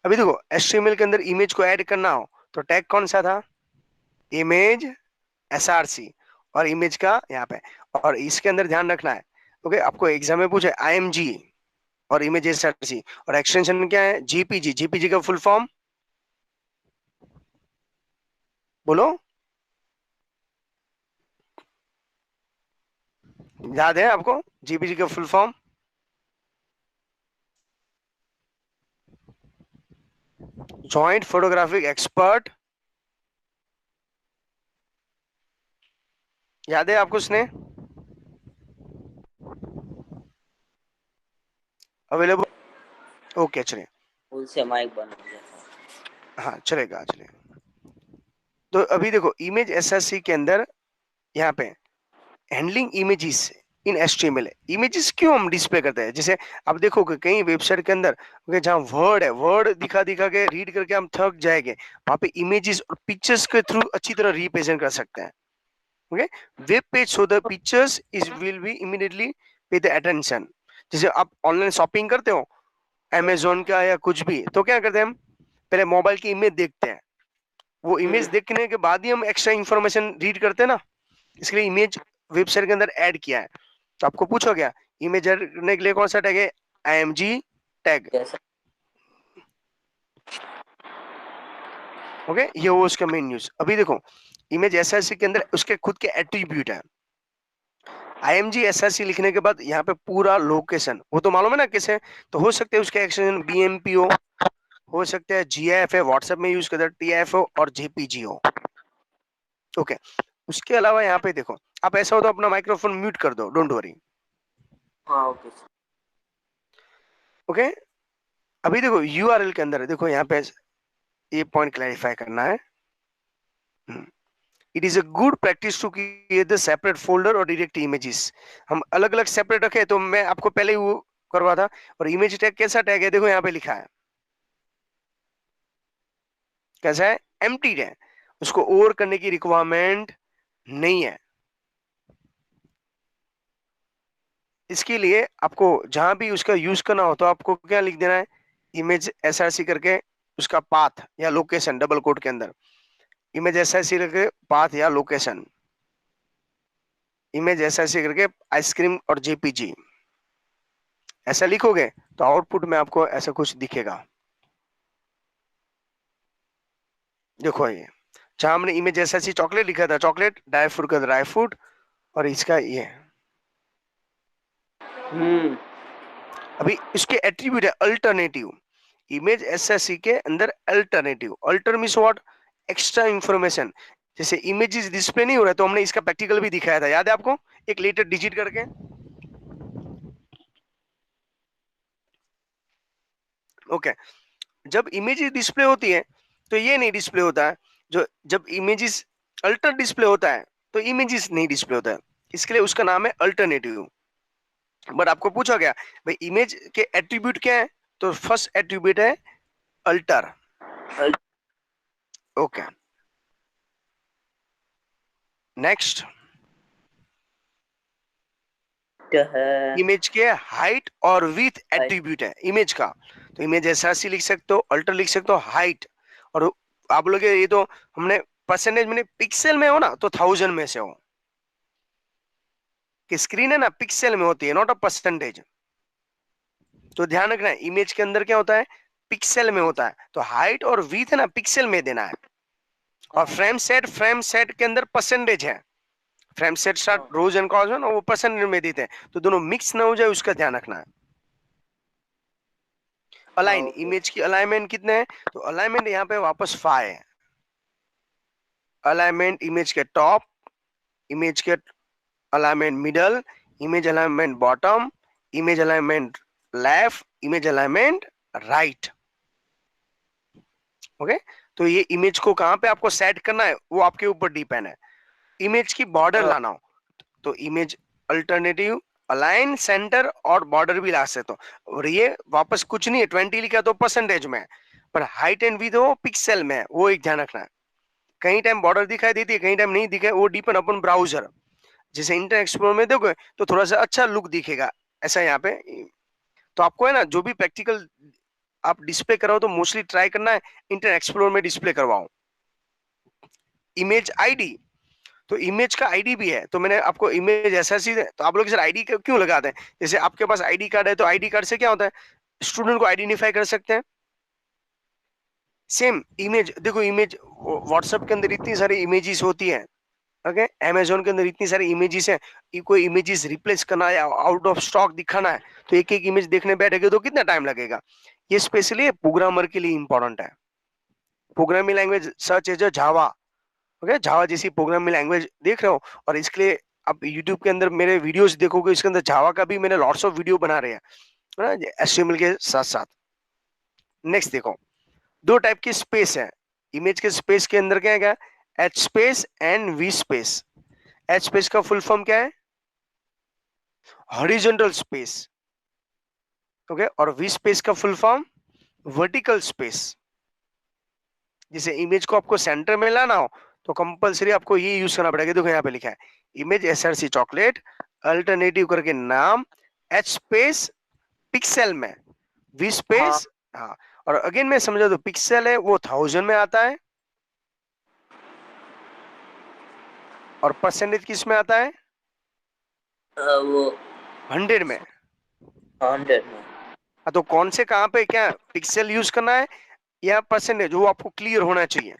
अभी देखो HTML के अंदर इमेज को ऐड करना हो तो टैग कौन सा था, इमेज SRC, और इमेज का यहाँ पे, और इसके अंदर ध्यान रखना है। ओके, आपको एग्जाम में पूछे IMG और इमेज SRC, और एक्सटेंशन क्या है, JPG। JPG का फुल फॉर्म बोलो, याद है आपको JPG का full form? Joint photographic expert, याद है आपको उसने? अवेलेबल? ओके चलिए, भूल से माइक बंद हो गया था। हाँ चलेगा चलेगा। तो अभी देखो इमेज SRC के अंदर यहाँ पे हैंडलिंग इमेजेस इन HTML है। इमेजेस क्यों हम डिस्प्ले करते हैं, जैसे आप देखोगे कई वेबसाइट के अंदर जहाँ वर्ड है, वर्ड दिखा दिखा के रीड करके हम थक जाएंगे, वहां पे इमेजेस और पिक्चर्स के थ्रू अच्छी तरह रिप्रेजेंट कर सकते हैं। Okay, web page so the pictures is will be immediately पे द अटेंशन। जैसे आप ऑनलाइन शॉपिंग करते हो अमेजोन का या कुछ भी, तो क्या करते हैं हम, पहले मोबाइल की इमेज देखते हैं, वो इमेज देखने के बाद ही हम एक्स्ट्रा इंफॉर्मेशन रीड करते हैं ना, इसलिए इमेज वेबसाइट के अंदर ऐड किया है। तो आपको पूछो क्या, इमेज ऐड करने के लिए कौन सा टैग है, IMG टैग। जैसा ओके, ये वो उसका मेन न्यूज। अभी देखो इमेज SRC के अंदर उसके खुद के एट्रीब्यूट है। IMG SRC लिखने के बाद यहाँ पे पूरा लोकेशन, वो तो मालूम है ना कैसे, तो हो सकते हैं उसके एक्सटेंशन BMP हो सकता है GIF है, व्हाट्सएप में यूज करते हैं TIF हो, और JPG हो। ओके, उसके अलावा यहाँ पे देखो, आप ऐसा हो तो अपना माइक्रोफोन म्यूट कर दो, डोंट वरी। हाँ ओके सर। ओके, अभी देखो URL के अंदर देखो यहाँ पे ये पॉइंट क्लैरिफाई करना है। It is a good practice to create the separate folder और डायरेक्ट इमेजेस। हम अलग अलग सेपरेट रखे, तो मैं आपको पहले ही वो करवा था। और इमेज टैग कैसा टैग है, देखो यहाँ पे लिखा है कैसा है, एम्प्टी है, उसको ओवर करने की रिक्वायरमेंट नहीं है। इसके लिए आपको जहां भी उसका यूज करना हो तो आपको क्या लिख देना है, इमेज SRC करके उसका पाथ या लोकेशन, डबल कोट के अंदर इमेज SRC करके पाथ या लोकेशन, इमेज SRC करके आइसक्रीम और JPG, ऐसा लिखोगे तो आउटपुट में आपको ऐसा कुछ दिखेगा। देखो ये जहां हमने इमेज SRC चॉकलेट लिखा था, चॉकलेट, ड्राई फ्रूट का ड्राई फ्रूट, और इसका ये। अभी इसके एट्रीब्यूट है अल्टरनेटिव, इमेज SRC के अंदर alternative, alter means what, extra information. जैसे इमेजेस डिस्प्ले नहीं हो रहा है, तो हमने इसका प्रैक्टिकल भी दिखाया था, याद है आपको, एक लेटर डिजिट करके। ओके, जब इमेजेस डिस्प्ले होती है तो ये नहीं डिस्प्ले होता है, जो जब इमेजेस अल्टर डिस्प्ले होता है तो इमेजेस नहीं डिस्प्ले होता है, इसके लिए उसका नाम है अल्टरनेटिव। बट आपको पूछा गया भाई इमेज के एट्रीब्यूट क्या है, तो फर्स्ट एट्रीब्यूट है अल्टर। ओके, नेक्स्ट, है इमेज के हाइट और विथ एट्रीब्यूट है इमेज का, तो इमेज SRC लिख सकते हो, अल्टर लिख सकते हो, हाइट। और आप लोग ये तो हमने परसेंटेज में पिक्सल में हो ना, तो 1000 में से हो, कि स्क्रीन है ना पिक्सल में होती है, नॉट अ परसेंटेज। तो ध्यान रखना है इमेज के अंदर क्या होता है, पिक्सल में होता है, तो हाइट और विथ है ना पिक्सल में देना है। और फ्रेम सेट के अंदर परसेंटेज है, frameset start rows and cols है ना, वो परसेंटेज में देते हैं, तो दोनों मिक्स ना हो जाए उसका ध्यान रखना है। अलाइन, ओके इमेज की अलाइनमेंट कितने हैं, तो अलाइनमेंट यहाँ पे वापस 5 है। अलाइनमेंट इमेज के टॉप, इमेज के alignment middle, image alignment bottom, image alignment left, image alignment right. Okay, तो ये इमेज को कहां पे आपको सेट करना है वो आपके ऊपर डिपेंड है। इमेज की बॉर्डर लाना हो तो इमेज अल्टरनेटिव, अलाइन, सेंटर और बॉर्डर भी ला सकते हो। और ये वापस कुछ नहीं है, 20 लिखा तो परसेंटेज में है, पर हाइट एंड विड्थ वो पिक्सल में है, वो एक ध्यान रखना है। कहीं टाइम बॉर्डर दिखाई देती है, कहीं टाइम नहीं दिखाई, वो डिपेंड अपन ब्राउजर। जैसे इंटरनेट एक्सप्लोरर में देखोगे तो थोड़ा सा अच्छा लुक दिखेगा, ऐसा यहाँ पे। तो आपको है ना जो भी प्रैक्टिकल आप डिस्प्ले कराओ तो मोस्टली ट्राई करना है इंटरनेट एक्सप्लोरर में डिस्प्ले करवाओ। इमेज आईडी, तो इमेज का आईडी भी है, तो मैंने आपको इमेज ऐसा सी, तो आप लोग सर आईडी क्यों लगाते हैं? जैसे आपके पास आईडी कार्ड है तो आईडी कार्ड से क्या होता है, स्टूडेंट को आइडेंटिफाई कर सकते हैं। सेम इमेज देखो, इमेज व्हाट्सएप के अंदर इतनी सारी इमेजेस होती है, ओके, अमेजोन के अंदर इतनी सारी इमेजेस है, कोई इमेजेस रिप्लेस करना है या आउट ऑफ स्टॉक दिखाना है तो एक एक इमेज देखने बैठेगे तो कितना टाइम लगेगा। ये स्पेशली प्रोग्रामर के लिए इंपॉर्टेंट है। प्रोग्रामिंग लैंग्वेज सर्च एज जावा, ओके, जावा जैसी प्रोग्रामिंग लैंग्वेज देख रहे हो, और इसके लिए आप यूट्यूब के अंदर मेरे वीडियोस देखोगे, इसके अंदर जावा का भी मैंने लॉट्स ऑफ वीडियो बना रहे हैं, है ना, एचटीएमएल के साथ साथ। नेक्स्ट देखो, दो टाइप की स्पेस है इमेज के स्पेस के अंदर, क्या है, क्या, H space and we space. H space का फुल फॉर्म क्या है, हॉरिजॉन्टल स्पेस, ओके, और वी स्पेस का फुल फॉर्म वर्टिकल स्पेस। जैसे इमेज को आपको सेंटर में लाना हो तो कंपलसरी आपको ये यूज करना पड़ेगा। देखो यहाँ पे लिखा है इमेज एसआरसी चॉकलेट अल्टरनेटिव करके नाम, एच स्पेस पिक्सल में, वी हाँ स्पेस, हाँ, और अगेन मैं समझा दो, पिक्सल है वो 1000 में आता है, और परसेंटेज किस में आता है, वो 100 में। 100 में। हाँ, तो कौन से कहाँ पे क्या पिक्सल यूज करना है या परसेंटेज, वो आपको क्लियर होना चाहिए।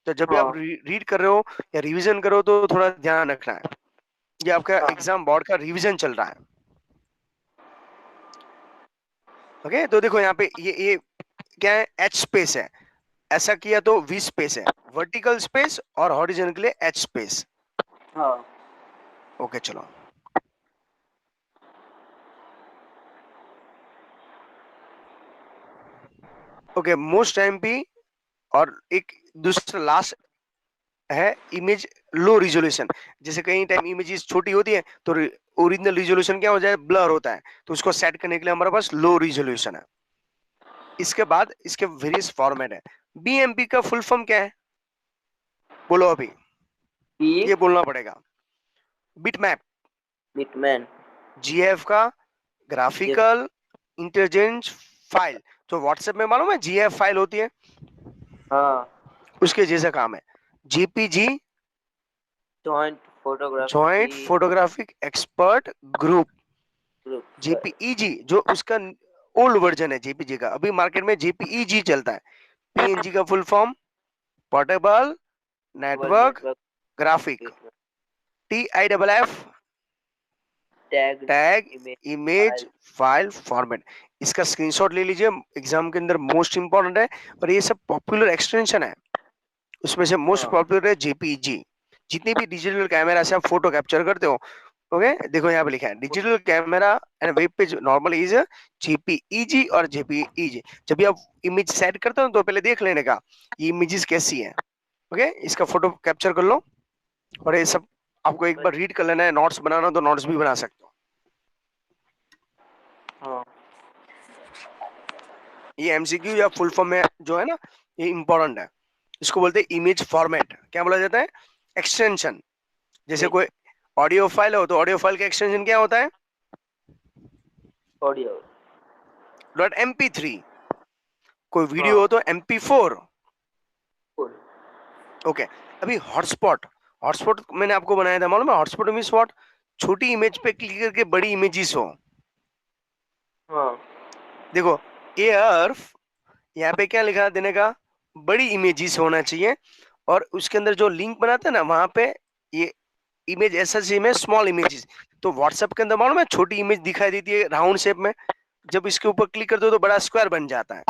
तो जब भी आप हाँ रीड कर रहे हो या रिवीजन करो तो थोड़ा ध्यान रखना है, ये आपका हाँ एग्जाम बोर्ड का रिवीजन चल रहा है। ओके, तो देखो यहाँ पे ये क्या है, एच स्पेस है, ऐसा किया तो वी स्पेस है, वर्टिकल स्पेस और हॉरिजॉन्टल के लिए एच स्पेस। हाँ ओके चलो, ओके, मोस्ट एमपी, और एक दूसरा लास्ट है इमेज लो रिजोल्यूशन। जैसे कई टाइम इमेजेस छोटी होती है तो ओरिजिनल रिजोल्यूशन क्या हो जाए, ब्लर होता है, तो उसको सेट करने के लिए हमारे पास लो रिजोल्यूशन है। इसके बाद इसके वेरियस फॉर्मेट है। बीएमपी का फुल फॉर्म क्या है, बोलो अभी, पी ये बोलना पड़ेगा, बिटमैप। बिटमैन जीएफ का ये ग्राफिकल इंटेलिजेंस फाइल, जो व्हाट्सएप में मालूम है जीएफ फाइल होती है, हाँ उसके जैसा काम है। JPG joint photography joint photographic expert group, group. JPEG जो उसका ओल्ड वर्जन है जेपीजी का, अभी मार्केट में जेपीईजी चलता है। पीएनजी का full form portable world network network graphic. T I double F tag tag image image file. File format. इसका स्क्रीनशॉट ले लीजिए, एग्जाम के अंदर मोस्ट इंपॉर्टेंट है, और ये सब पॉपुलर एक्सटेंशन है, उसमें से मोस्ट हाँ पॉपुलर है जेपीईजी। जितने भी डिजिटल कैमरा से आप फोटो कैप्चर करते हो, ओके, देखो यहाँ पे लिखा है digital camera and web page normal is JPEG और जेपीईजी। जब भी आप इमेज सेट करते हो तो पहले देख लेने का ये इमेजेस कैसी है, ओके, इसका फोटो कैप्चर कर लो, और ये सब आपको एक बार रीड कर लेना है, नोट्स बनाना तो नोट्स भी बना सकते हो। हाँ ये एमसीक्यू या फुल फॉर्म में जो है ना, ये इंपॉर्टेंट है। इसको बोलते हैं इमेज फॉर्मेट, क्या बोला जाता है, एक्सटेंशन। जैसे कोई ऑडियो फाइल हो तो ऑडियो फाइल का एक्सटेंशन क्या होता है, ऑडियो। Dot MP3। कोई वीडियो हाँ हो तो MP4। फुल। ओके, अभी हॉटस्पॉट, हॉटस्पॉट मैंने आपको बनाया था मालूम है, हॉटस्पॉट मींस व्हाट, छोटी इमेज पे क्लिक करके बड़ी इमेजेस हो। हाँ देखो एयर्फ, यहाँ पे क्या लिखा देने का, बड़ी इमेजेस होना चाहिए, और उसके अंदर जो लिंक बनाते हैं ना वहां पे ये इमेज ऐसा चाहिए में स्मॉल इमेजेस। तो व्हाट्सएप के अंदर मालूम है छोटी इमेज दिखाई देती है राउंड शेप में, जब इसके ऊपर क्लिक करते हो तो बड़ा स्क्वायर बन जाता है।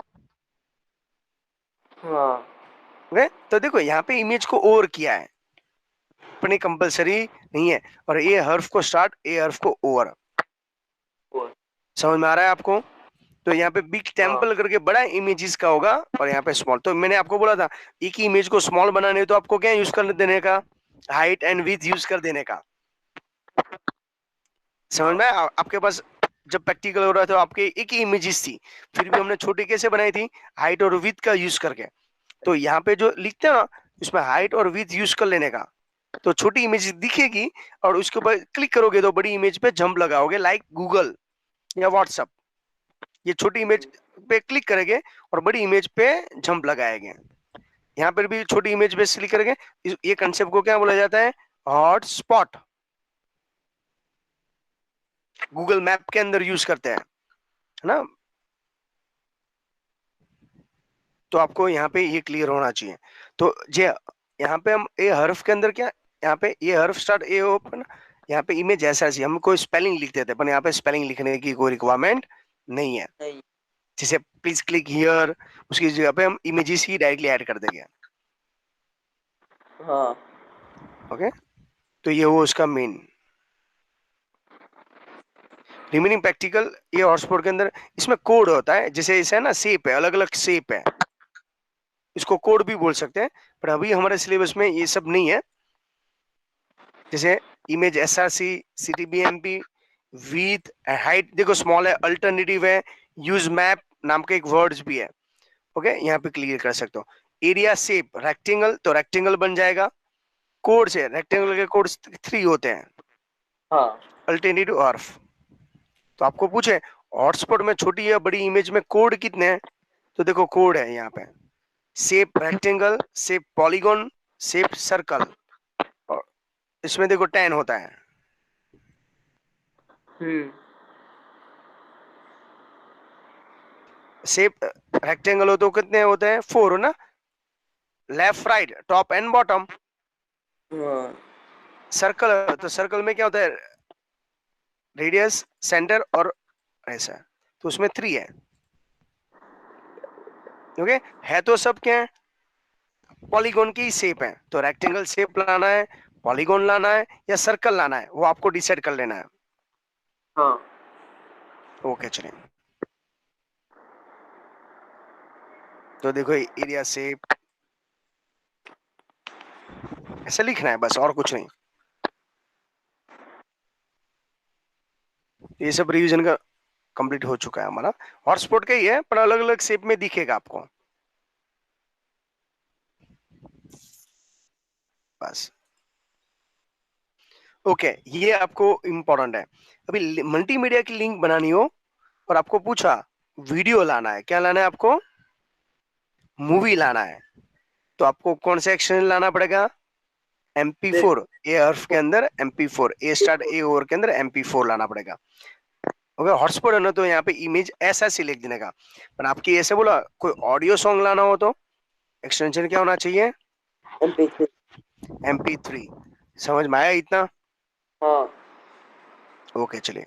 हाँ ओके, तो देखो यहाँ पे इमेज को ओवर किया है, अपनी कंपलसरी नहीं है, और ए हर्फ को स्टार्ट, ए हर्फ को ओवर। फुल। समझ में आ रहा है आपको? तो यहाँ पे बिग हाँ टेम्पल करके बड़ा इमेजेस का होगा, और यहाँ पे स्मॉल। तो मैंने आपको बोला था एक ही इमेज को स्मॉल बनाने है तो आपको क्या यूज कर देने का, हाइट एंड विड्थ यूज कर देने का। समझ हाँ में आपके पास जब प्रैक्टिकल हो रहा था आपके एक ही इमेजेस थी, फिर भी हमने छोटी कैसे बनाई थी, हाइट और विड्थ का यूज करके। तो यहाँ पे जो लिखते हैं ना उसमें हाइट और विड्थ यूज कर लेने का, तो छोटी इमेज दिखेगी, और उसके ऊपर क्लिक करोगे तो बड़ी इमेज पे जंप लगाओगे, लाइक गूगल या व्हाट्सएप। ये छोटी इमेज पे क्लिक करेंगे और बड़ी इमेज पे जंप लगाएंगे। यहाँ पर भी छोटी इमेज पे क्लिक करेंगे। ये कंसेप्ट को क्या बोला जाता है? हॉटस्पॉट। गूगल मैप के अंदर यूज करते हैं, है ना। तो आपको यहाँ पे ये क्लियर होना चाहिए। तो जे यहाँ पे हम ए हर्फ के अंदर क्या, यहाँ पे ये हर्फ स्टार्ट ए ओपन, यहाँ पे इमेज ऐसा ऐसी हम कोई स्पेलिंग लिख देते हैं, पर यहाँ पे स्पेलिंग लिखने की कोई रिक्वायरमेंट नहीं है। नहीं। जैसे प्लीज क्लिक हियर, उसकी जगह पे हम इमेजेस ही डायरेक्टली ऐड कर देंगे। हाँ। ओके, तो ये वो उसका मेन रिमेनिंग प्रैक्टिकल। ये हॉटस्पॉट के अंदर इसमें कोड होता है, जैसे इसे है ना शेप है, अलग अलग शेप है, इसको कोड भी बोल सकते हैं, पर अभी हमारे सिलेबस में ये सब नहीं है। जैसे इमेज एसआरसी, सीटीबीएमपी, विथ हाइट देखो स्मॉल है, अल्टरनेटिव है, यूज मैप नाम का एक वर्ड्स भी है। ओके, यहाँ पे क्लियर कर सकते हो। एरिया शेप रेक्टेंगल, तो रेक्टेंगल बन जाएगा। कोड से रेक्टेंगल के कोड 3 होते हैं, हाँ। अल्टरनेटिव अर्फ। तो आपको पूछे हॉटस्पॉट में छोटी या बड़ी इमेज में कोड कितने हैं, तो देखो कोड है यहाँ पे, shape rectangle, shape polygon, shape circle, और इसमें देखो 10 होता है। हम्म। शेप रेक्टेंगल हो तो कितने होते हैं? 4 हो ना, left right top and bottom. हाँ। सर्कल, तो सर्कल में क्या होता है? रेडियस, सेंटर और ऐसा, तो उसमें 3 है। ओके, है तो सब क्या है? पॉलीगॉन की शेप है, तो रेक्टेंगल शेप लाना है, पॉलीगॉन लाना है या सर्कल लाना है, वो आपको डिसाइड कर लेना है। हाँ। ओके चलिए, तो देखो एरिया शेप ऐसे लिखना है बस, और कुछ नहीं। ये सब रिवीजन का कंप्लीट हो चुका है हमारा। हॉटस्पॉट का ही है, पर अलग अलग शेप में दिखेगा आपको बस। ओके, ये आपको इंपॉर्टेंट है। अभी मल्टीमीडिया की लिंक बनानी हो और आपको पूछा वीडियो लाना है, क्या लाना है आपको? मूवी लाना है, तो आपको कौन सा एक्सटेंशन लाना पड़ेगा? MP4। ए हर्फ के अंदर MP4, ए स्टार्ट ए ओवर के अंदर MP4 लाना पड़ेगा। ओके, हॉटस्पॉट है ना, तो यहाँ पे इमेज ऐसा सिलेक्ट देने का। पर आपकी ऐसे बोला कोई ऑडियो सॉन्ग लाना हो तो एक्सटेंशन क्या होना चाहिए? MP3। MP3। समझ में आया इतना? हाँ। ओके चलिए।